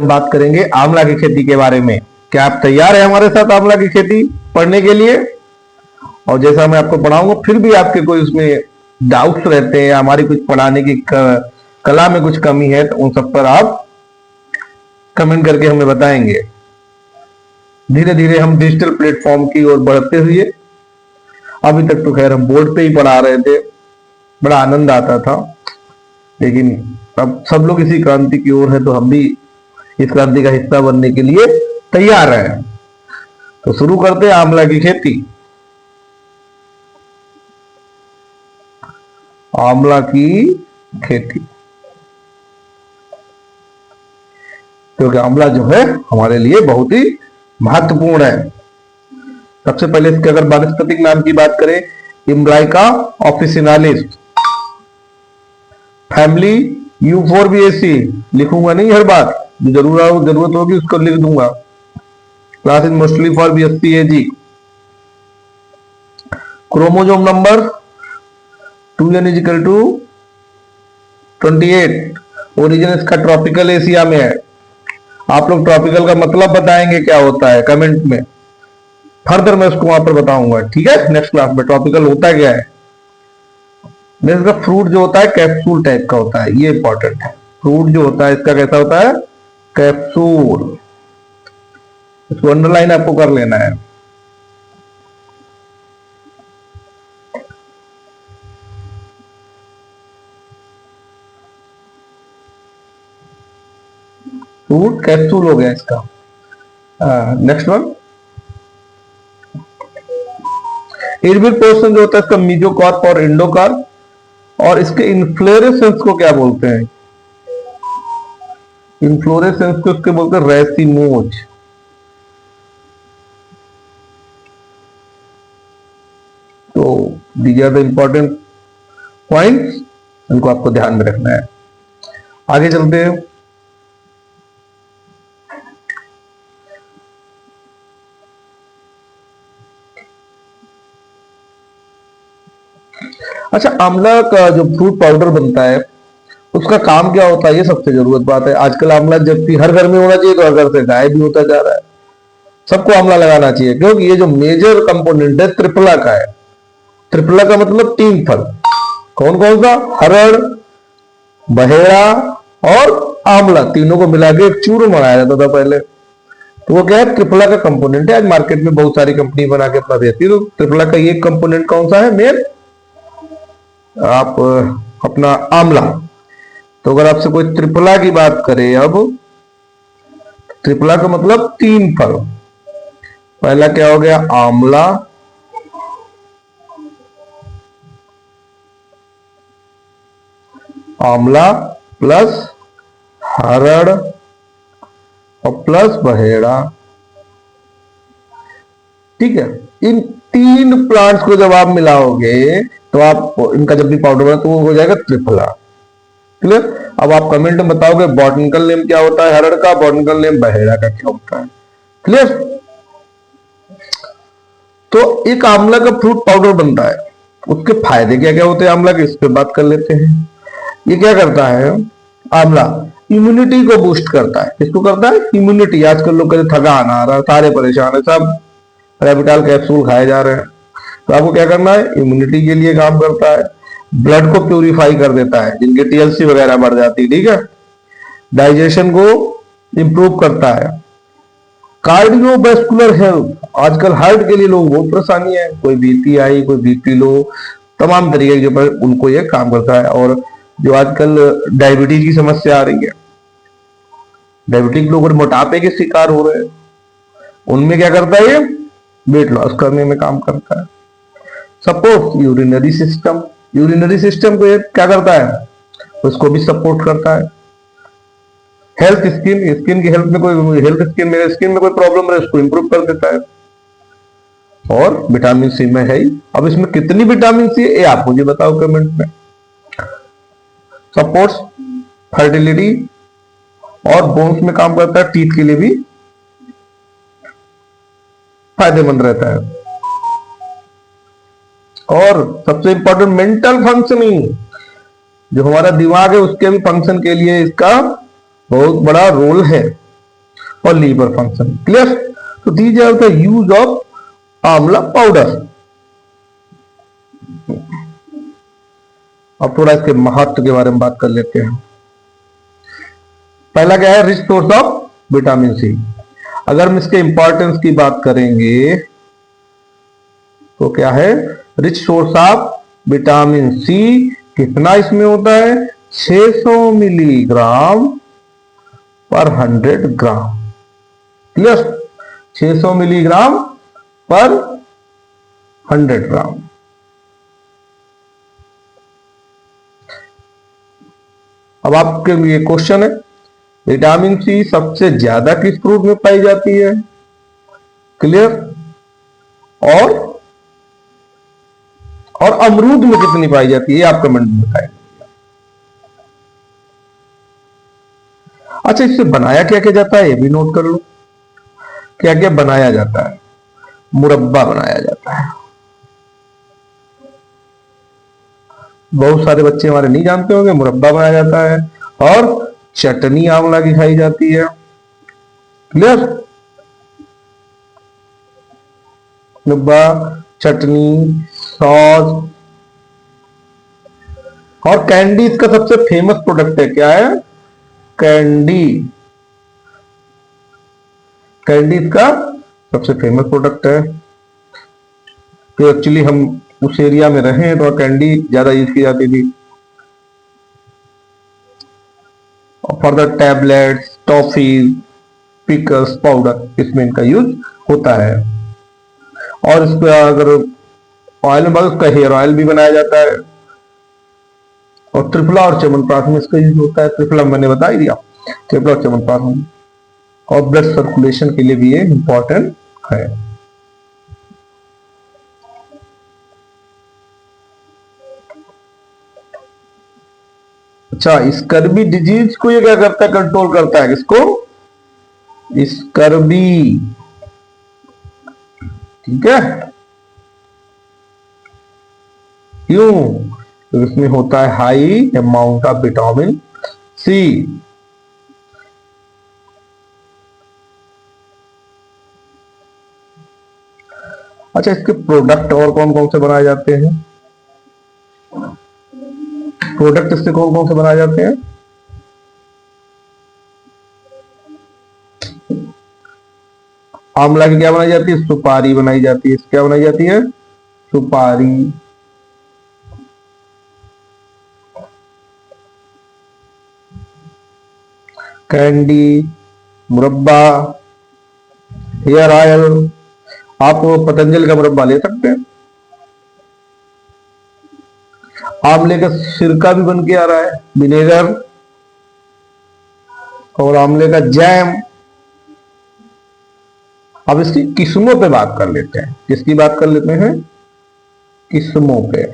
बात करेंगे आंवला की खेती के बारे में। क्या आप तैयार हैं हमारे साथ आंवला की खेती पढ़ने के लिए? और जैसा मैं आपको पढ़ाऊंगा, फिर भी आपके कोई उसमें डाउट्स रहते हैं, हमारी कुछ पढ़ाने की कला में कुछ कमी है, तो उन सब पर आप कमेंट करके हमें बताएंगे। धीरे धीरे हम डिजिटल प्लेटफॉर्म की ओर बढ़ते हुए, अभी तक तो खैर हम बोर्ड पे ही पढ़ा रहे थे, बड़ा आनंद आता था, लेकिन अब सब लोग इसी क्रांति की ओर है, तो हम भी इस क्रांति का हिस्सा बनने के लिए तैयार हैं। तो शुरू करते हैं आंवला की खेती। आंवला की खेती, क्योंकि आंवला जो है हमारे लिए बहुत ही महत्वपूर्ण है। सबसे पहले इसके अगर वानस्पतिक नाम की बात करें, इम्ब्राइका ऑफिसिनालिस, फैमिली यूफोरबिएसी, लिखूंगा नहीं हर बार, जो जरूरत होगी उसको लिख दूंगा। Class is mostly for BSc AG. Chromosome number 2n = 28। Origin इसका ट्रॉपिकल एशिया में है। आप लोग ट्रॉपिकल का मतलब बताएंगे क्या होता है कमेंट में, फर्दर मैं उसको वहां पर बताऊंगा, ठीक है, नेक्स्ट क्लास में। ट्रॉपिकल होता क्या है? इसका फ्रूट जो होता है कैप्सूल टाइप का होता है, ये इंपॉर्टेंट है। फ्रूट जो होता है इसका कैसा होता है? कैप्सूल। इसको अंडरलाइन आपको कर लेना है। फ्रूट कैप्सूल हो गया इसका। नेक्स्ट वन, इर्बिक पोर्शन जो होता है इसका मीजोकार्प और इंडोकार्प, और इसके इन्फ्लोरेसेंस को क्या बोलते हैं? इन्फ्लोरेसेंस को इसके बोलते हैं रेसिनोज। तो these are the important points, इनको आपको ध्यान में रखना है। आगे चलते हैं। अच्छा, आंवला का जो फ्रूट पाउडर बनता है उसका काम क्या होता है, ये सबसे जरूरत बात है। आजकल आंवला जबकि हर घर में होना चाहिए, तो हर घर से गायब भी होता जा रहा है। सबको आंवला लगाना चाहिए, क्योंकि ये जो मेजर कंपोनेंट है त्रिफला का है। त्रिफला का मतलब 3 फल। कौन कौन सा? हरड़, बहेड़ा और आंवला, तीनों को मिला के एक चूर्ण बनाया जाता था पहले। तो वो क्या है? त्रिफला का कंपोनेंट है। आज मार्केट में बहुत सारी कंपनी बना के अपना देती है। तो त्रिफला का ये कंपोनेंट कौन सा है मेन? आप अपना आंवला। तो अगर आपसे कोई त्रिफला की बात करे, अब त्रिफला का मतलब 3 फल। पहला क्या हो गया? आंवला, आंवला प्लस हरड़ और प्लस बहेड़ा, ठीक है। इन 3 प्लांट्स को जब आप मिलाओगे तो आप इनका जब भी पाउडर बना तो वो हो जाएगा त्रिफला। क्लियर? अब आप कमेंट में बताओगे बॉटनिकल नेम क्या होता है हरड़ का, बॉटनिकल नेम बहेड़ा का क्या होता है। क्लियर? तो एक आंवला का फ्रूट पाउडर बनता है, उसके फायदे क्या क्या होते हैं आंवला के, इस पे बात कर लेते हैं। ये क्या करता है? आंवला इम्यूनिटी को बूस्ट करता है। किसको करता है? इम्यूनिटी। आजकल लोग कहते थकान आ रहा है, सारे परेशान है, सब रेबिटाल कैप्सूल खाए जा रहे हैं, तो आपको क्या करना है? इम्यूनिटी के लिए काम करता है। ब्लड को प्यूरिफाई कर देता है, जिनके टीएलसी वगैरह बढ़ जाती है, ठीक है। डाइजेशन को इंप्रूव करता है। कार्डियोवैस्कुलर हेल्थ, आजकल हार्ट के लिए लोग बहुत परेशानी है, कोई बीपी हाई, कोई बीपी लो, तमाम तरीके के ऊपर उनको ये काम करता है। और जो आजकल डायबिटीज की समस्या आ रही है, डायबिटिक लोग मोटापे के शिकार हो रहे हैं, उनमें क्या करता है? ये वेट लॉस करने में काम करता है। Support urinary system, urinary system को ये क्या करता है? उसको भी सपोर्ट करता है। हेल्थ, स्किन, स्किन की हेल्थ में कोई हेल्थ स्किन, मेरे स्किन में कोई प्रॉब्लम है उसको इंप्रूव कर देता है। और विटामिन सी में है ही। अब इसमें कितनी विटामिन सी है ये आप मुझे बताओ कमेंट में। सपोर्ट्स फर्टिलिटी और बोन्स में काम करता है, टीथ के लिए भी फायदेमंद रहता है। और सबसे इंपॉर्टेंट मेंटल फंक्शनिंग, जो हमारा दिमाग है उसके भी फंक्शन के लिए इसका बहुत बड़ा रोल है। और लीवर फंक्शन। क्लियर? तो these are the use of amla powder. अब थोड़ा इसके महत्व के बारे में बात कर लेते हैं। पहला क्या है? Rich source of vitamin C. अगर हम इसके इंपॉर्टेंस की बात करेंगे तो क्या है? Rich source of vitamin C. कितना इसमें होता है? 600 मिलीग्राम पर 100 ग्राम। क्लियर? 600 मिलीग्राम पर 100 ग्राम। अब आपके लिए क्वेश्चन है, विटामिन सी सबसे ज्यादा किस फ्रूट में पाई जाती है? क्लियर? और अमरूद में कितनी पाई जाती है? आप कमेंट में बताएं। अच्छा, इससे बनाया क्या क्या जाता है ये भी नोट कर लो। क्या क्या बनाया जाता है? मुरब्बा बनाया जाता है। बहुत सारे बच्चे हमारे नहीं जानते होंगे, मुरब्बा बनाया जाता है। और चटनी आंवला की खाई जाती है। क्लियर? मुरब्बा, चटनी, सॉस और कैंडी इसका सबसे फेमस प्रोडक्ट है। क्या है? कैंडी। कैंडी इसका सबसे फेमस प्रोडक्ट है। तो एक्चुअली हम उस एरिया में रहे हैं तो कैंडी ज्यादा यूज की जाती थी। Further tablets, toffee, pickles, powder, इसमें इनका यूज होता है। और इसका अगर ऑयल में उसका हेयर ऑयल भी बनाया जाता है। और त्रिफला और च्यवनप्राश में इसका यूज होता है। त्रिफला मैंने बता ही दिया, त्रिफला और च्यवनप्राश में। और ब्लड सर्कुलेशन के लिए भी ये इंपॉर्टेंट है। अच्छा, स्कर्वी डिजीज को ये क्या करता है? कंट्रोल करता है। किसको? स्कर्वी। ठीक है? क्यों? तो इसमें होता है high amount of vitamin C. अच्छा, इसके प्रोडक्ट और कौन कौन से बनाए जाते हैं? प्रोडक्ट इससे कौन कौन से बनाए जाते हैं? आंवला की क्या बनाई जाती है? सुपारी बनाई जाती है। क्या बनाई जाती है? सुपारी। कैंडी, मुरब्बा, हेयर ऑयल। आप पतंजलि का मुरब्बा ले सकते हैं। आंवले का सिरका भी बन के आ रहा है, विनेगर। और आंवले का जैम। अब इसकी किस्मों पे बात कर लेते हैं। किसकी बात कर लेते हैं? किस्मों पे।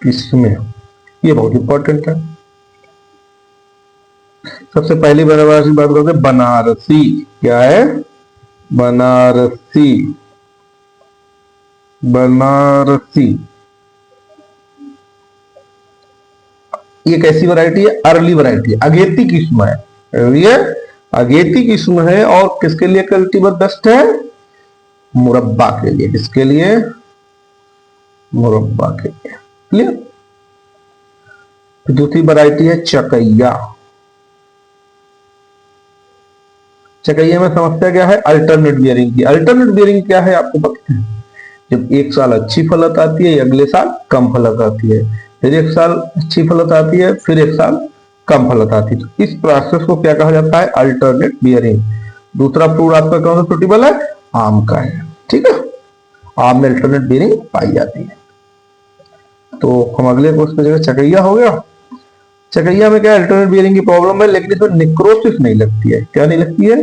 किस्में ये बहुत इंपॉर्टेंट है। सबसे पहली बनारसी बात करते हैं बनारसी। क्या है? बनारसी। बनारसी ये कैसी वैरायटी है? अर्ली वैरायटी है, अगेती किस्म है। ये अगेती किस्म है। और किसके लिए कल्टीवेटर बेस्ट है? मुरब्बा के लिए। किसके लिए? मुरब्बा के लिए। क्लियर? दूसरी वैरायटी है चकैया। चकैया में समस्या क्या है? अल्टरनेट बियरिंग की। अल्टरनेट बियरिंग क्या है आपको पता है? जब एक साल अच्छी फलत आती है, अगले साल कम फलत आती है, फिर एक साल अच्छी फलत आती है, फिर एक साल कम फलत आती है। तो इस प्रोसेस को क्या कहा जाता है? Alternate bearing. दूसरा फ्रूट आपका कौन सा सुटेबल है? आम का है। ठीक है? आम में अल्टरनेट बियरिंग पाई जाती है। तो हम अगले कोर्स पे जगह चकैया हो गया। चकैया में क्या अल्टरनेट बियरिंग की प्रॉब्लम है, लेकिन इसमें निक्रोसिस नहीं लगती है। क्या नहीं लगती है?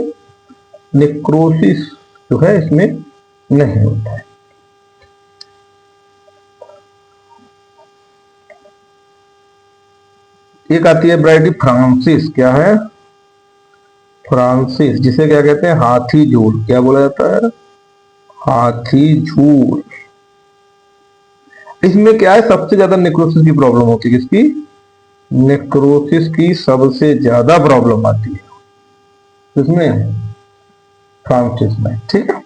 निक्रोसिस जो है इसमें नहीं होता है। एक आती है वैरायटी फ्रांसिस। क्या है? फ्रांसिस, जिसे क्या कहते हैं? हाथी झूल। क्या बोला जाता है? हाथी झूल। इसमें क्या है? सबसे ज्यादा निक्रोसिस की प्रॉब्लम होती है। किसकी? नेक्रोसिस की सबसे ज्यादा प्रॉब्लम आती है किसमें? फ्रांसिस में। ठीक है।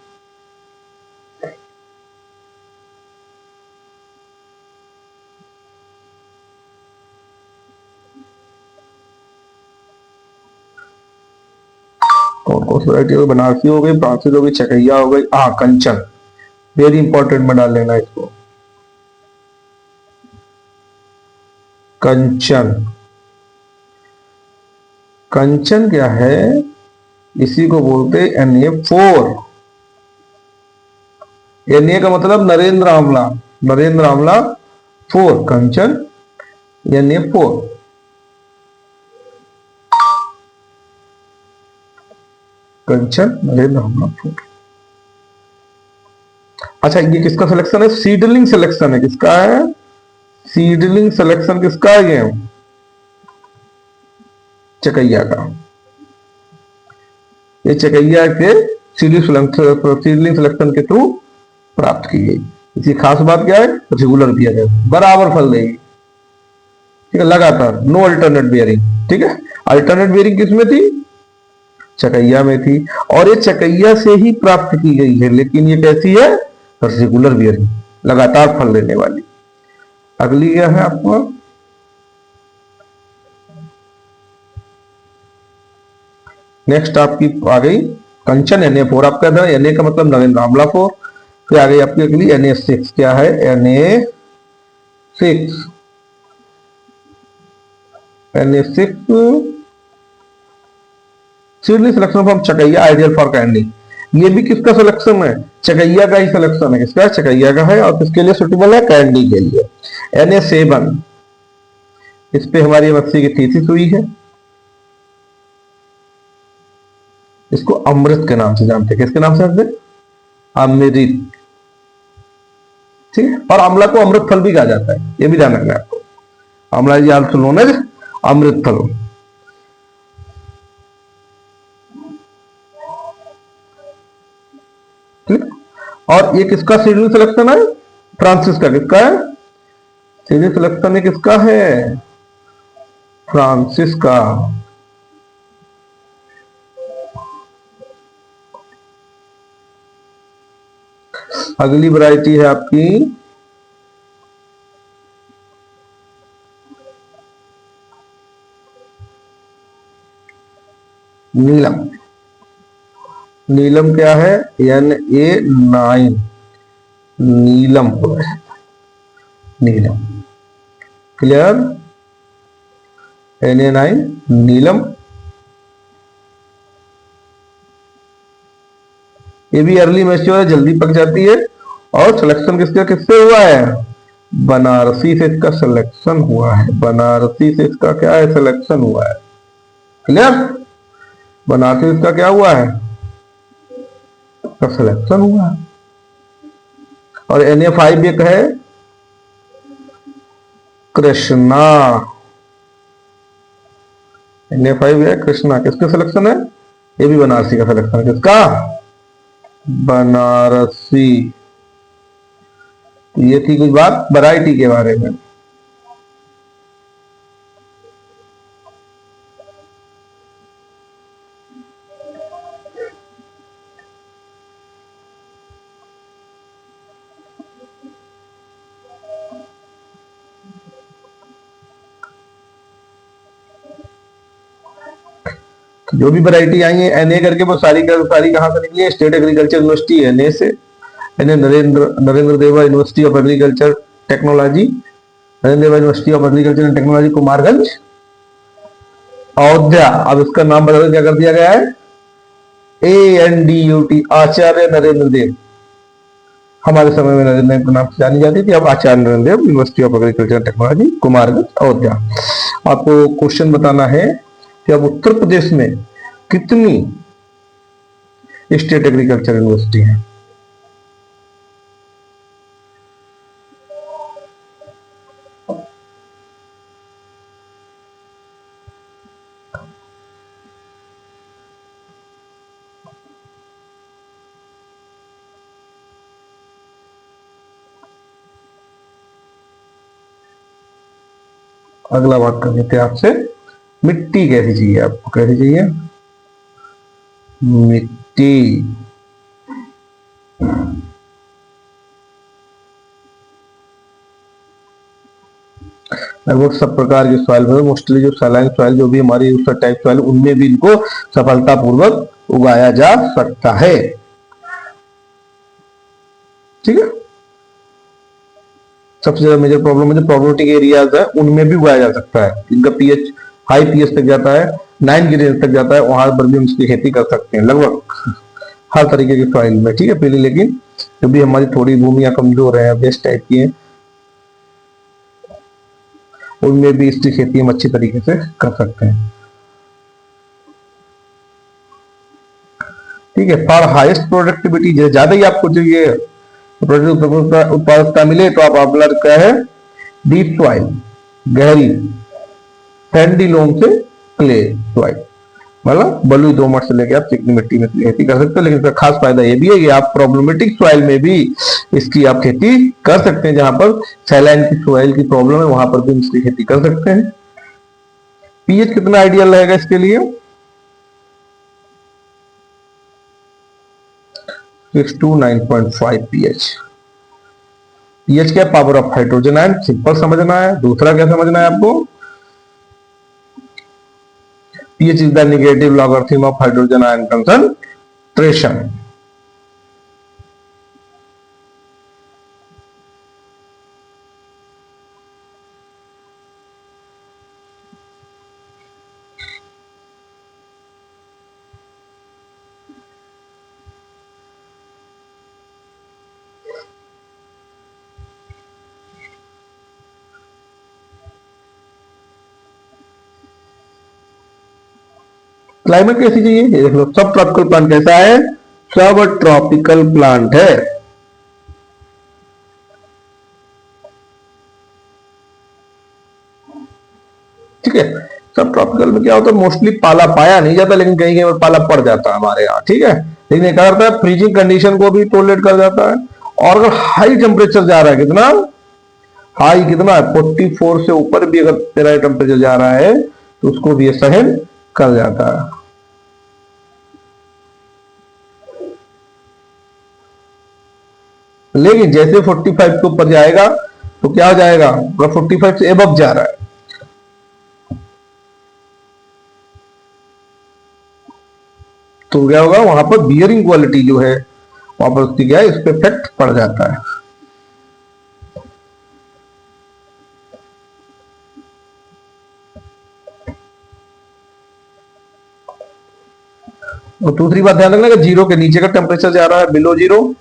कौन कौन सी वैरायटी हो गई? बनारसी हो गई, फ्रांसिस हो गई, चकैया हो गई, कंचन। वेरी इंपॉर्टेंट में डाल लेना इसको। कंचन। कंचन क्या है? इसी को बोलते Na4। Na का मतलब नरेंद्र आंवला। नरेंद्र आंवला 4, कंचन Na4। कंचन नरेंद्र आंवला 4। अच्छा, ये किसका सिलेक्शन है? सीडलिंग सिलेक्शन है। किसका है? सीडलिंग सिलेक्शन किसका है? ये चकैया का। ये चकैया के सीडलिंग सिलेक्शन के थ्रू प्राप्त की गई। इसकी खास बात क्या है? रेगुलर बियर है, बराबर फल देगी। ठीक है, लगातार, नो अल्टरनेट बियरिंग। ठीक है। अल्टरनेट बियरिंग किसमें थी? चकैया में थी। और ये चकैया से ही प्राप्त की गई है, लेकिन ये कैसी है? रेगुलर बियरिंग, लगातार फल देने वाली। अगली क्या है आपको? नेक्स्ट आपकी आ गई कंचन Na4। आपका था Na का मतलब नरेंद्र आंवला 4। फिर आ गई आपकी अगली Na6। क्या है? Na6। Na6 seedling selection from Chakaiya, ideal for candy. ये भी किसका सिलेक्शन है? चकैया का ही सिलेक्शन है। किसका? चकैया का है। और किसके लिए सुटेबल है? कैंडी के लिए। Na7, इस पे हमारी एमएससी की थीसिस हुई है। इसको अमृत के नाम से जानते हैं। किसके नाम से जानते हैं? अमृत। ठीक है। और आंवला को अमृत फल भी कहा जाता है, ये भी ध्यान रखना है आपको। आंवला इज आल्सो नोन एज अमृत फल। ठीक। और ये किसका सीडलिंग सिलेक्शन है? फ्रांसिस का। किसका है? सीडलिंग सिलेक्शन है किसका है? फ्रांसिस का। अगली वैरायटी है आपकी नीलम। नीलम क्या है? Na9। नीलम हो है। नीलम। क्लियर? Na9 नीलम। ये भी अर्ली मैच्योर है, जल्दी पक जाती है। और सिलेक्शन किसका किससे हुआ है? बनारसी से इसका सिलेक्शन हुआ है। बनारसी से इसका क्या है? सिलेक्शन हुआ है। क्लियर? बनारसी से इसका क्या हुआ है? इसका सिलेक्शन हुआ है। और Na5 एक है कृष्णा। Na5 है कृष्णा। किसका सिलेक्शन है? ये भी बनारसी का सिलेक्शन है। किसका? बनारसी। तो ये थी कुछ बात वैरायटी के बारे में। जो भी वैरायटी आई है एनए करके, वो सारी सारी कहां से निकली है? स्टेट एग्रीकल्चर यूनिवर्सिटी एनए से। NA Narendra Deva university of agriculture technology, Narendra Deva university of agriculture and technology Kumarganj, Ayodhya. अब इसका नाम बदल क्या कर दिया गया है? ANDUT, आचार्य नरेंद्र देव। हमारे समय में नरेंद्र देव के नाम से जानी जाती थी, अब Acharya Narendra Dev university of agriculture and technology Kumarganj, Ayodhya. आपको क्वेश्चन बताना है कि अब उत्तर प्रदेश में कितनी स्टेट एग्रीकल्चर यूनिवर्सिटी है? अगला बात कर लेते हैं आपसे, मिट्टी कैसी चाहिए आपको, कैसी चाहिए मिट्टी। लगभग सब प्रकार के सॉइल में मोस्टली जो सलाइन सॉइल जो भी हमारी उस टाइप सॉइल उनमें भी इनको सफलतापूर्वक उगाया जा सकता है। ठीक है, सबसे ज्यादा मेजर प्रॉब्लम है जो प्रॉब्लमेटिक एरियाज है उनमें भी उगाया जा सकता है। इनका पीएच हाई पीएच तक जाता है, 9 की रेंज तक जाता है, वहां पर भी हम इसकी खेती कर सकते हैं लगभग हर तरीके की सॉइल में। ठीक है, पहले लेकिन जो भी हमारी थोड़ी भूमियां कमजोर है, बेस्ट टाइप की है, उनमें भी इसकी खेती हम अच्छी तरीके से कर सकते हैं। ठीक है, फॉर हाईएस्ट प्रोडक्टिविटी, ज्यादा ही आपको चाहिए उत्पादकता मिले तो आप अपना क्या है डीप सॉइल, गहरी सैंडी लोम से क्ले सॉइल, मतलब बलुई दोमट से लेके आप चिकनी मिट्टी में खेती कर सकते हो। लेकिन इसका खास फायदा ये भी है कि आप प्रॉब्लमेटिक सॉइल में भी इसकी आप खेती कर सकते हैं। जहां पर सैलाइन की सॉइल की प्रॉब्लम है वहां पर भी इसकी खेती कर सकते हैं। पीएच कितना आइडियल रहेगा इसके लिए, 6 to 9.5 पीएच। पीएच क्या, power of hydrogen ion, simple समझना है। दूसरा क्या समझना है आपको, pH is the negative logarithm of hydrogen ion concentration। Climate कैसी चाहिए, ये देख लो, सब ट्रॉपिकल प्लांट कैसा है, सब ट्रॉपिकल प्लांट है। ठीक है, सब ट्रॉपिकल में क्या होता है, मोस्टली पाला पाया नहीं जाता, लेकिन कहीं कहीं पाला पड़ जाता है हमारे यहाँ। ठीक है, लेकिन क्या करता है, फ्रीजिंग कंडीशन को भी टॉलरेट कर जाता है। और अगर हाई टेम्परेचर जा रहा है, कितना हाई, कितना 44 से ऊपर भी अगर तेरा टेम्परेचर जा रहा है तो उसको भी सहन कर जाता है। लेकिन जैसे 45 के ऊपर जाएगा तो क्या हो जाएगा, अगर 45 से एबव जा रहा है तो क्या होगा, वहां पर बियरिंग क्वालिटी जो है वहां पर उसकी क्या है, इस पे इफेक्ट पड़ जाता है। और दूसरी बात ध्यान रखना कि जीरो के नीचे का टेम्परेचर जा रहा है, बिलो जीरो,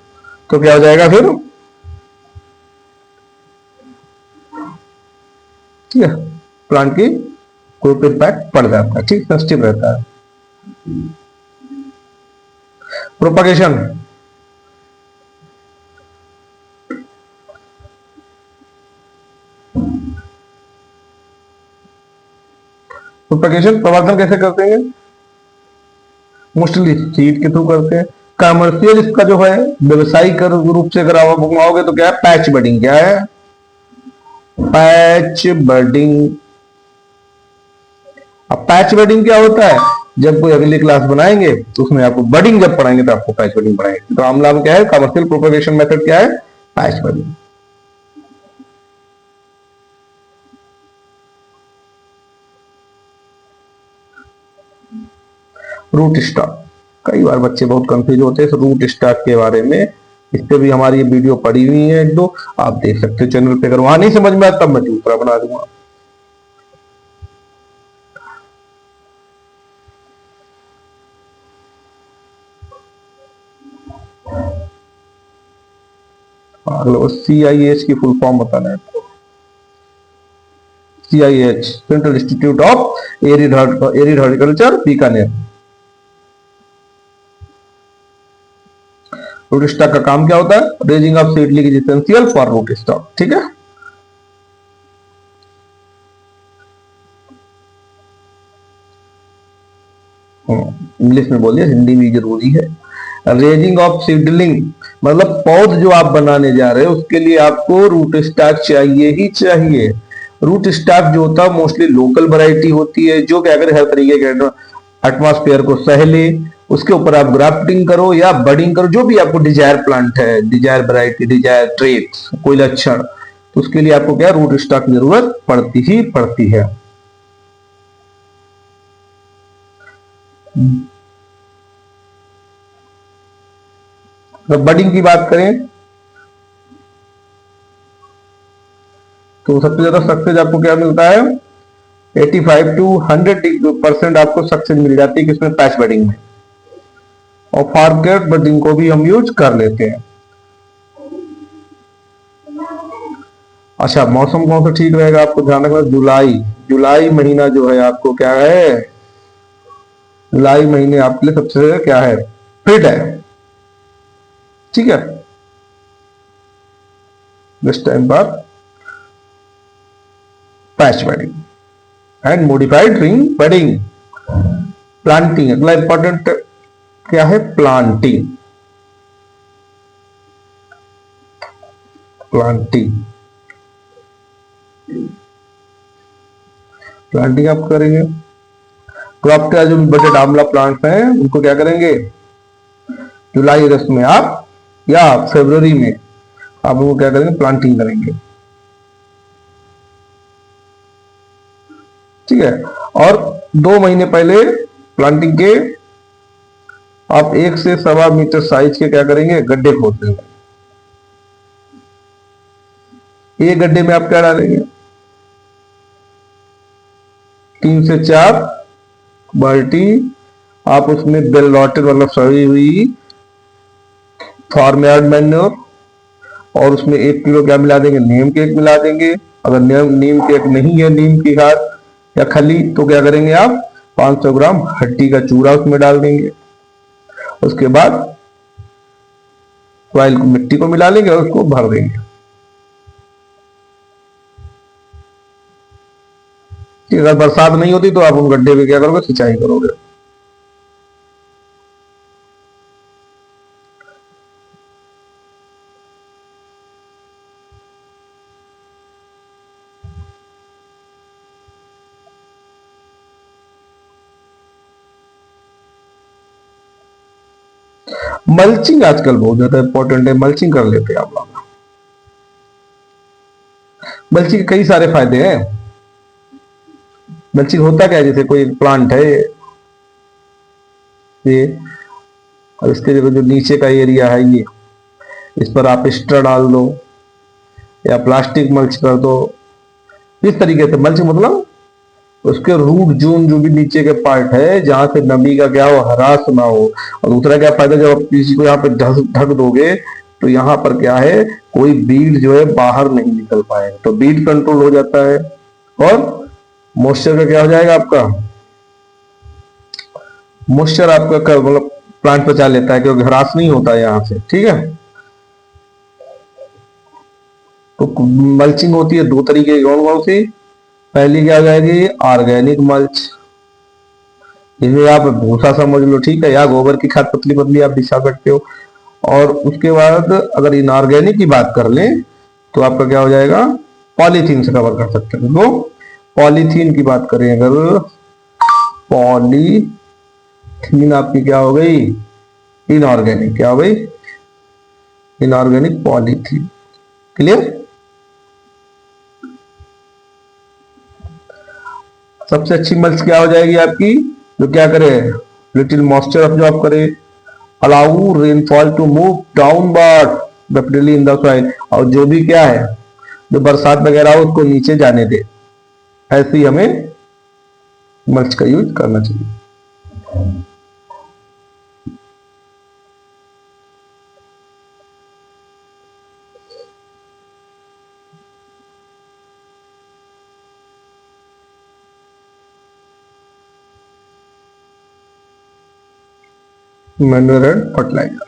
तो क्या हो जाएगा फिर, ठीक है, प्लांट की कोई इम्पैक्ट पड़ जाता है। ठीक, सेंसिटिव रहता है। प्रोपगेशन, प्रोपगेशन प्रवर्धन कैसे करते हैं, मोस्टली सीड के थ्रू करते हैं। कमर्शियल इसका जो है व्यवसायिक रूप से अगर आप घुमाओगे तो क्या है, पैच बडिंग। क्या है, पैच बडिंग। अब पैच बडिंग क्या होता है, जब कोई अगली क्लास बनाएंगे तो उसमें आपको बडिंग जब पढ़ाएंगे तो आपको पैच बडिंग पढ़ाएंगे। तो आमला में क्या है, कमर्शियल प्रोपगेशन मेथड क्या है, पैच बडिंग। रूट स्टॉक, कई बार बच्चे बहुत कंफ्यूज होते हैं रूट स्टॉक के बारे में। इस पे भी हमारी ये वीडियो पड़ी हुई है एक दो, आप देख सकते हो चैनल पे। अगर वहां नहीं समझ में आया तब मैं दूसरा बना दूंगा। CIH की फुल फॉर्म बताना है आपको। CIH, central institute of arid horticulture, Bikaner. Root stock का काम क्या होता है, raising of seedling is essential for root stock. ठीक है, इंग्लिश में बोलिए, हिंदी भी जरूरी है। रेजिंग ऑफ सीडलिंग मतलब पौध जो आप बनाने जा रहे हो उसके लिए आपको रूट स्टॉक चाहिए ही चाहिए। रूट स्टॉक जो होता है मोस्टली लोकल वैरायटी होती है, जो क्या करे हर तरीके के एटमॉस्फेयर को सह ले। उसके ऊपर आप ग्राफ्टिंग करो या बडिंग करो, जो भी आपको डिजायर प्लांट है, डिजायर वैरायटी, डिजायर ट्रेट्स, कोई लक्षण, तो उसके लिए आपको क्या रूट स्टॉक की जरूरत पड़ती ही पड़ती है। बडिंग की बात करें तो सबसे ज्यादा सक्सेस आपको क्या मिलता है, 85 टू 100% आपको सक्सेस मिल जाती है किसमें, पैच बडिंग में। और फॉरगेट बडिंग को भी हम यूज कर लेते हैं। अच्छा, मौसम कौन सा ठीक रहेगा आपको ध्यान रखना, जुलाई, जुलाई महीना जो है आपको क्या है, जुलाई महीने आपके लिए सबसे क्या है, फिट है, ठीक है। दिस टाइम पर patch budding and modified ring budding. Planting, अगला इंपॉर्टेंट क्या है, प्लांटिंग। प्लांटिंग प्लांटिंग आप करेंगे तो आपके जो बटेड आंवला प्लांट्स हैं उनको क्या करेंगे, जुलाई अगस्त में आप या फरवरी में आप उनको क्या करेंगे, प्लांटिंग करेंगे, ठीक है। और 2 महीने पहले प्लांटिंग के आप 1 से 1.25 मीटर साइज के क्या करेंगे, गड्ढे खोद लेंगे। एक गड्ढे में आप क्या डालेंगे, 3 से 4 बाल्टी आप उसमें बेल रॉटेड मतलब सड़ी हुई फार्म यार्ड मैन्योर, और उसमें 1 किलो क्या मिला देंगे, नीम केक मिला देंगे। अगर नीम केक नहीं है, नीम की खाद या खली, तो क्या करेंगे आप 500 ग्राम हड्डी का चूरा उसमें डाल देंगे। उसके बाद सॉइल को, मिट्टी को मिला लेंगे और उसको भर देंगे। अगर बरसात नहीं होती तो आप उन गड्ढे में क्या करोगे, सिंचाई करोगे। मल्चिंग आजकल बहुत ज्यादा इंपॉर्टेंट है, मल्चिंग कर लेते हैं आप लोग। मल्चिंग के कई सारे फायदे हैं। मल्चिंग होता क्या है, जैसे कोई प्लांट है ये, और इसके जो नीचे का एरिया है ये, इस पर आप स्ट्रा डाल दो या प्लास्टिक मल्च कर दो। इस तरीके से मल्च मतलब उसके रूट जोन जो भी नीचे के पार्ट है जहां से नमी का क्या हो, हरास ना हो। और दूसरा क्या फायदा, जब आप किसी को यहाँ पे ढक दोगे तो यहाँ पर क्या है, कोई बीड जो है बाहर नहीं निकल पाए, तो बीड कंट्रोल हो जाता है। और मॉइस्चर का क्या हो जाएगा, आपका मॉइस्चर आपका मतलब प्लांट बचा लेता है, क्योंकि हरास नहीं होता है यहाँ से, ठीक है। तो मल्चिंग होती है 2 तरीके की, कौन कौन सी, पहली क्या हो जाएगी, ऑर्गेनिक मल्च, जिसमें आप भूसा समझ लो, ठीक है, या गोबर की खाद पतली पतली आप बिछा सकते हो। और उसके बाद अगर इनऑर्गेनिक की बात कर लें तो आपका क्या हो जाएगा, पॉलीथीन से कवर कर सकते हैं। तो पॉलीथीन की बात करें अगर, पॉलीथीन आपकी क्या हो गई, इनऑर्गेनिक, क्या हो गई, इनऑर्गेनिक पॉलीथीन। क्लियर। सबसे अच्छी मल्च क्या हो जाएगी आपकी, जो क्या करे, लिटिल मॉइस्चर ऑब्जॉर्ब करे, allow rainfall to move downward rapidly in the soil, और जो भी क्या है, जो बरसात वगैरह हो उसको नीचे जाने दे। ऐसे ही हमें मल्च का यूज करना चाहिए। मैन्योर एंड फर्टिलाइजर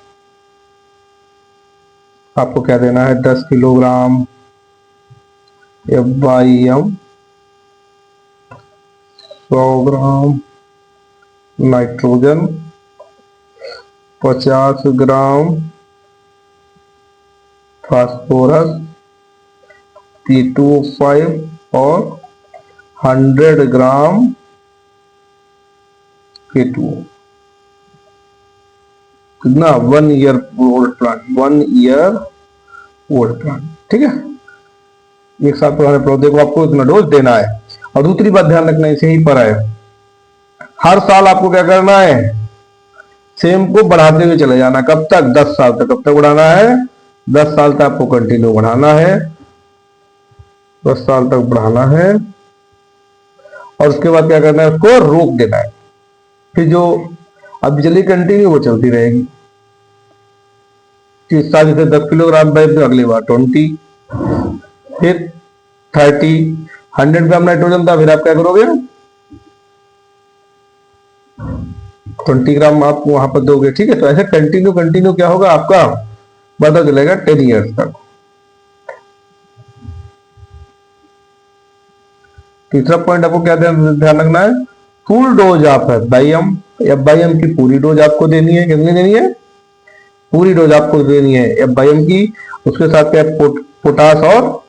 आपको क्या देना है, 10 kilogram FYM, 100 gram nitrogen, 50 gram phosphorus P2O5 और 100 ग्राम K2O। कितना? 1 year old plant, 1 year old plant. ठीक है, एक साल पुराने पौधे को आपको इतना डोज देना है। और दूसरी बात ध्यान रखना, इसे ही पर है, हर साल आपको क्या करना है, सेम को बढ़ाते हुए चले जाना। कब तक? 10 साल तक। कब तक बढ़ाना है? 10 साल तक आपको कंटिन्यू बढ़ाना है, 10 साल तक बढ़ाना है। और उसके बाद क्या करना है, उसको रोक देना है। फिर जो अब बिजली कंटिन्यू वो चलती रहेगी। इस साल जैसे 10 किलोग्राम बाई, तो अगली बार 20, फिर 30। 100 ग्राम नाइट्रोजन था, फिर आप क्या करोगे, 20 ग्राम आप वहां पर दोगे। ठीक है, तो ऐसे कंटिन्यू कंटिन्यू क्या होगा, आपका बढ़ता चलेगा 10 ईयर्स तक। तीसरा पॉइंट आपको क्या ध्यान रखना है, full dose of FIM. FIM की पूरी डोज आपको देनी है। कितनी देनी है? पूरी डोज आपको देनी है एफआईएम की। उसके साथ क्या, पोटास और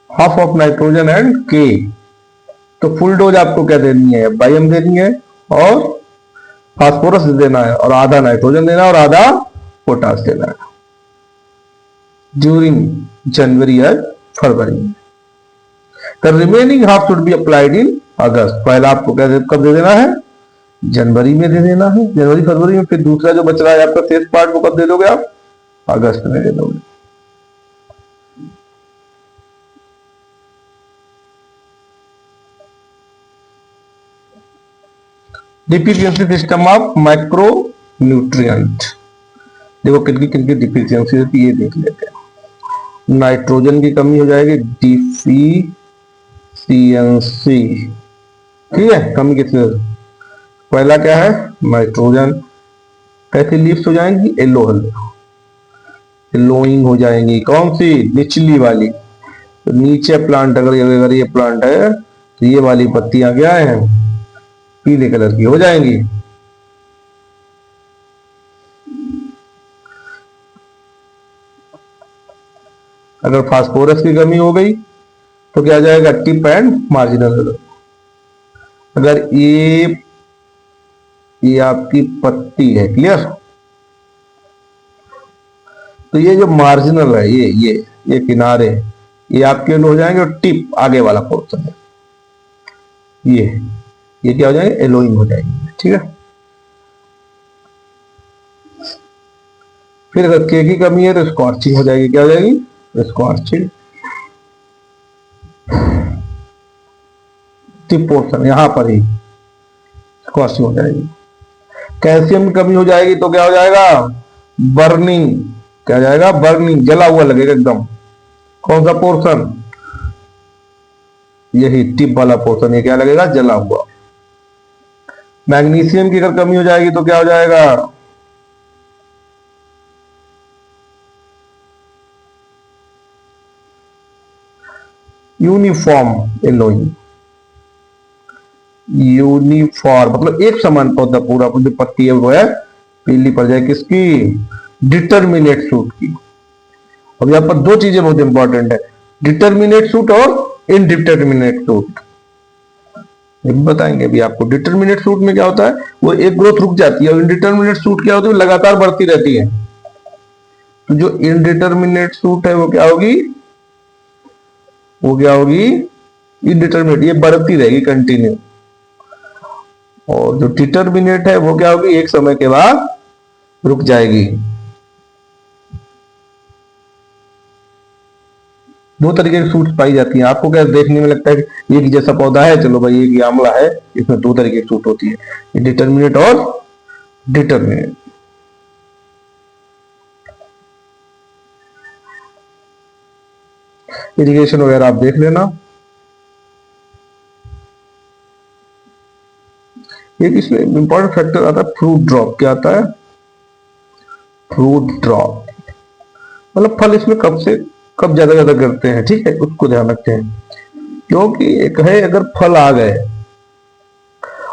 हाफ ऑफ नाइट्रोजन एंड के। तो फुल डोज आपको क्या देनी है, एफआईएम देनी है, और फास्फोरस देना है, और आधा नाइट्रोजन देना है, और आधा पोटास देना है ड्यूरिंग जनवरी या February. The remaining half should be applied in August. पहला आपको क्या कब दे देना है, जनवरी में दे देना है, जनवरी फरवरी में। फिर दूसरा जो बच रहा है आपका शेष पार्ट, वो कब दे दोगे आप, अगस्त में दे दोगे। Deficiency system of micro nutrient. देखो किनकी किनकी डिफिशियंसी होती है, ये देख लेते हैं। नाइट्रोजन की कमी हो जाएगी, डिफिशियंसी। ठीक है, कमी किसमें, पहला क्या है, नाइट्रोजन। कैसी लीव्स हो जाएंगी, येलोइंग हो जाएंगी। कौन सी, निचली वाली। तो नीचे प्लांट अगर ये प्लांट है, तो ये वाली पत्तियां क्या है, पीले कलर की हो जाएंगी। अगर फास्फोरस की कमी हो गई तो क्या आ जाएगा, टिप एंड मार्जिनल। अगर ये आपकी पत्ती है, क्लियर, तो ये जो मार्जिनल है, ये किनारे, ये आपके हो जाएंगे, और टिप आगे वाला पोर्शन है, ये क्या हो जाएंगे, एलोइंग हो जाएंगे। ठीक है, फिर अगर के की कमी है तो स्कॉर्चिंग हो जाएगी। क्या हो जाएगी, स्कॉर्चिंग। टिप पोर्शन यहां पर ही स्कॉर्चिंग हो जाएगी। कैल्शियम की कमी हो जाएगी तो क्या हो जाएगा, बर्निंग। क्या हो जाएगा, बर्निंग, जला हुआ लगेगा एकदम। कौन सा पोर्शन, यही टिप वाला पोर्शन, ये क्या लगेगा, जला हुआ। मैग्नीशियम की अगर कमी हो जाएगी तो क्या हो जाएगा, यूनिफॉर्म येलोइंग। यूनिफॉर्म मतलब एक समान पौधा, पूरा जो पत्ती है वो है पीली पड़ जाए। किसकी, डिटर्मिनेट सूट की। अब यहां पर दो चीजें बहुत इंपॉर्टेंट है, डिटर्मिनेट सूट और इनडिटर्मिनेट सूट। बताएंगे अभी आपको। डिटर्मिनेट सूट में क्या होता है, वो एक ग्रोथ रुक जाती है, और इनडिटर्मिनेट सूट क्या होती है, लगातार बढ़ती रहती है। तो जो इनडिटर्मिनेट सूट है वो क्या होगी, इनडिटर्मिनेट, ये बढ़ती रहेगी कंटिन्यू। और जो डिटर्मिनेट है वो क्या होगी, एक समय के बाद रुक जाएगी। दो तरीके की सूट पाई जाती हैं। आपको क्या देखने में लगता है कि एक जैसा पौधा है, चलो भाई एक आंवला है, इसमें दो तरीके की सूट होती है, डिटर्मिनेट और डिटर्मिनेट। इरिगेशन वगैरह आप देख लेना। एक इसमें इंपॉर्टेंट फैक्टर आता है फ्रूट ड्रॉप। क्या आता है, फ्रूट ड्रॉप मतलब फल इसमें कब ज्यादा गिरते हैं। ठीक है, उसको ध्यान रखते हैं, क्योंकि एक है अगर फल आ गए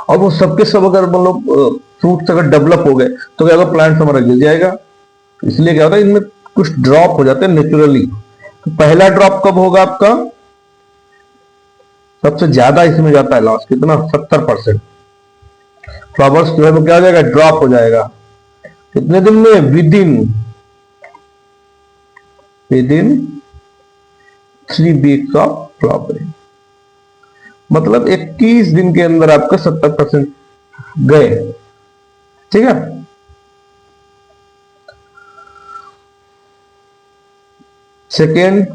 और वो सबके सब अगर मतलब फ्रूट्स अगर डेवलप हो गए तो क्या होगा, प्लांट हमारा गिर जाएगा। इसलिए क्या होता है, इनमें कुछ ड्रॉप हो जाते हैं नेचुरली। तो पहला ड्रॉप कब होगा आपका? सबसे ज्यादा इसमें जाता है लॉस, कितना? 70%। फ्लावर्स जो है वो क्या हो जाएगा? ड्रॉप हो जाएगा। कितने दिन में? With in 3 weeks of flowering. मतलब 21 दिन के अंदर आपका 70% गए। ठीक है। सेकेंड,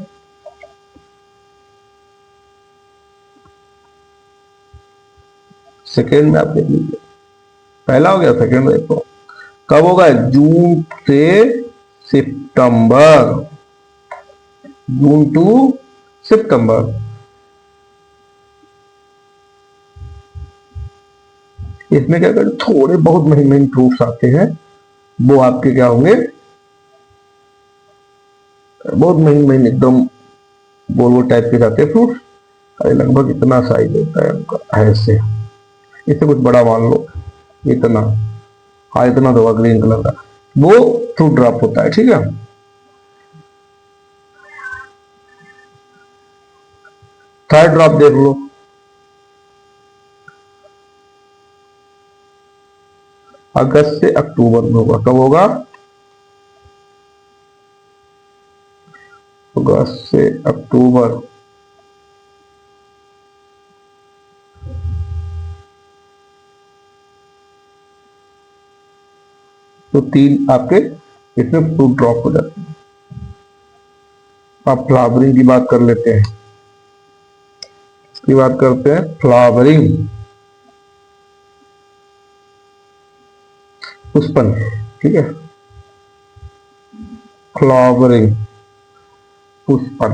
सेकेंड में आप देख लीजिए, पहला हो गया, सेकेंड देखो कब होगा? जून से सितंबर, जून टू सितंबर। इसमें क्या करें, थोड़े बहुत महीन महीन फ्रूट्स आते हैं, वो आपके क्या होंगे? बहुत महीन महीन एकदम गोल गोल टाइप के जाते हैं फ्रूट्स। अरे लगभग इतना साइज होता है उनका, ऐसे। इससे कुछ बड़ा मान लो, इतना। हाँ इतना तो होगा, ग्रीन कलर का। वो फ्रूट ड्रॉप होता है। ठीक है। थर्ड ड्रॉप देख लो, अगस्त से अक्टूबर में होगा। कब होगा? अगस्त से अक्टूबर। तो 3 आपके इसमें फ्रूट ड्रॉप हो जाते हैं। अब फ्लावरिंग की बात कर लेते हैं, इसकी बात करते हैं फ्लावरिंग, पुष्पन। ठीक है, फ्लावरिंग, पुष्पन।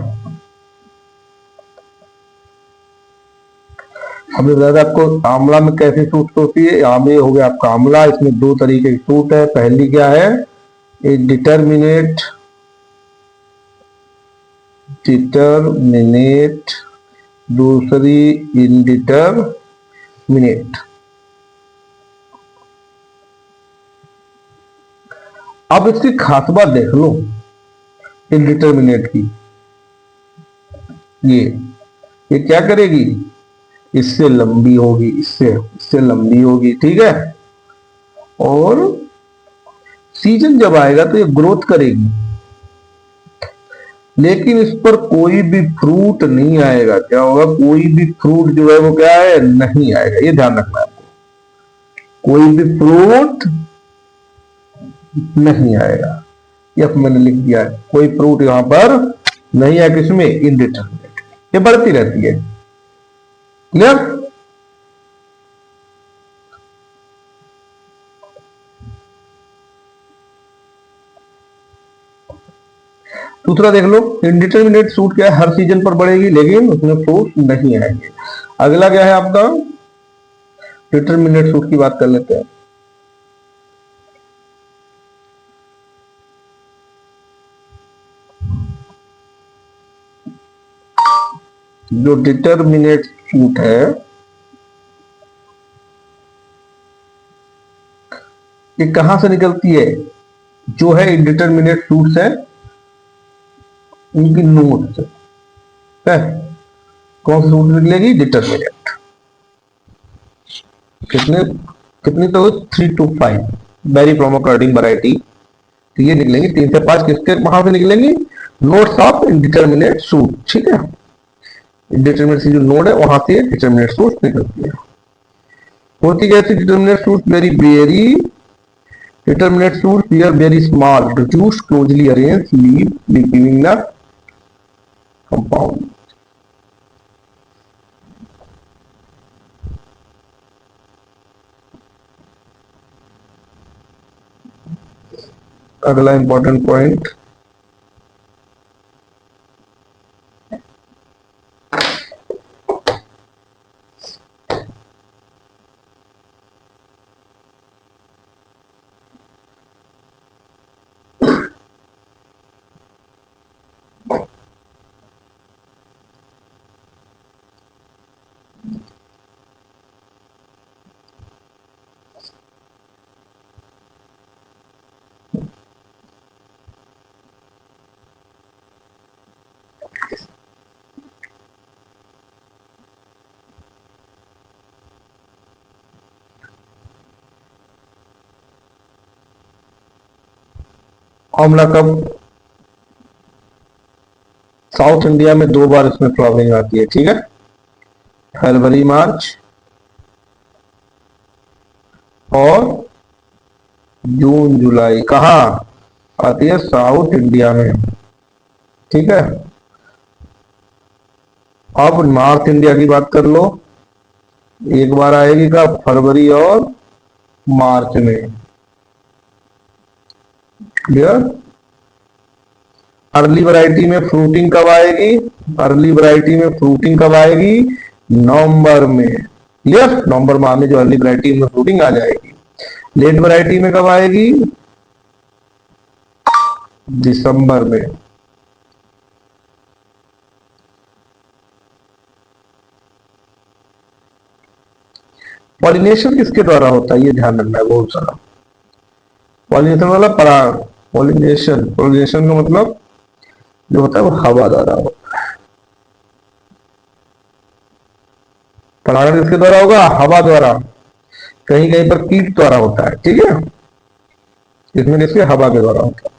हमने बताया था आपको आंवला में कैसी सूट होती है। आंवले हो गया आपका आंवला, इसमें 2 तरीके की सूट है। पहली क्या है? एक डिटर्मिनेट, डिटर्मिनेट, दूसरी इनडिटर्मिनेट। अब इसकी खास बात देख लो इनडिटर्मिनेट की। ये ये क्या करेगी? इससे लंबी होगी, इससे लंबी होगी। ठीक है। और सीजन जब आएगा तो ये ग्रोथ करेगी, लेकिन इस पर कोई भी फ्रूट नहीं आएगा। क्या होगा? कोई भी फ्रूट जो है वो क्या है? नहीं आएगा। ये ध्यान रखना है आपको, कोई भी फ्रूट नहीं आएगा। ये मैंने लिख दिया है, कोई फ्रूट यहां पर नहीं है। किसमें? इनडिटर्मिनेट। ये बढ़ती रहती है। क्लियर? दूसरा देख लो, इनडिटर्मिनेट फ्रूट क्या है? हर सीजन पर बढ़ेगी लेकिन उसमें फ्रूट नहीं आएंगे। अगला क्या है आपका? डिटर्मिनेट फ्रूट की बात कर लेते हैं। जो डिटर्मिनेट फ्रूट है, ये कहां से निकलती है? जो है इंडिटरमिनेट फ्रूट्स है, उनकी नोट से है। कौन सी फ्रूट निकलेगी? डिटर्मिनेट। कितने कितनी? तो 3 to 5 वेरी प्रोमोकार्डिंग वैरायटी। तो ये निकलेंगे 3 से 5। किसके वहां से निकलेंगी? Notes of indeterminate fruit. ठीक है, इंडिटरमिनेट की जो नोड है वहां से डिटर्मिनेट फ्रूट निकलती है। होती कैसी determinate fruit? Very very determinate fruits, they are very small, reduced, closely arranged leaf, giving the compound. अगला इंपॉर्टेंट पॉइंट, आंवला कब? साउथ इंडिया में 2 बार इसमें फ्लावरिंग आती है, ठीक है, फरवरी मार्च और जून जुलाई। कहाँ आती है? साउथ इंडिया में, ठीक है। अब नॉर्थ इंडिया की बात कर लो, एक बार आएगी कब? फरवरी और मार्च में, क्लियर। अर्ली वैरायटी में फ्रूटिंग कब आएगी? अर्ली वैरायटी में फ्रूटिंग कब आएगी? नवंबर में, क्लियर। नवंबर माह में जो अर्ली वैरायटी में फ्रूटिंग आ जाएगी। लेट वैरायटी में कब आएगी? दिसंबर में। पॉलिनेशन किसके द्वारा होता है, ये ध्यान रखना है बहुत सारा। पॉलिनेशन वाला पराग, पॉलिनेशन, पॉलिनेशन का मतलब जो होता है वो हवा द्वारा होता है। परागण किसके द्वारा होगा? हवा द्वारा। कहीं कहीं पर कीट द्वारा होता है, ठीक है, इसमें किसके? हवा के द्वारा होता है।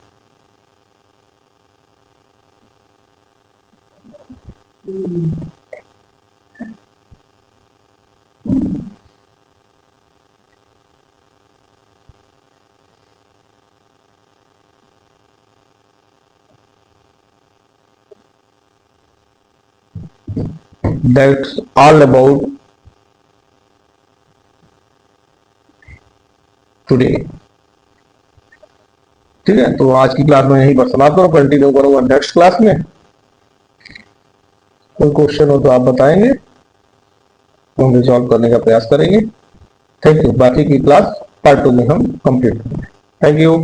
That's all about टुडे, ठीक है। तो आज की क्लास में यहीं पर समाप्त करो, कंटिन्यू करूंगा नेक्स्ट क्लास में। कोई क्वेश्चन हो तो आप बताएंगे, हम रिजॉल्व करने का प्रयास करेंगे। Thank you. बाकी की क्लास पार्ट 2 में हम कंप्लीट करेंगे। Thank you.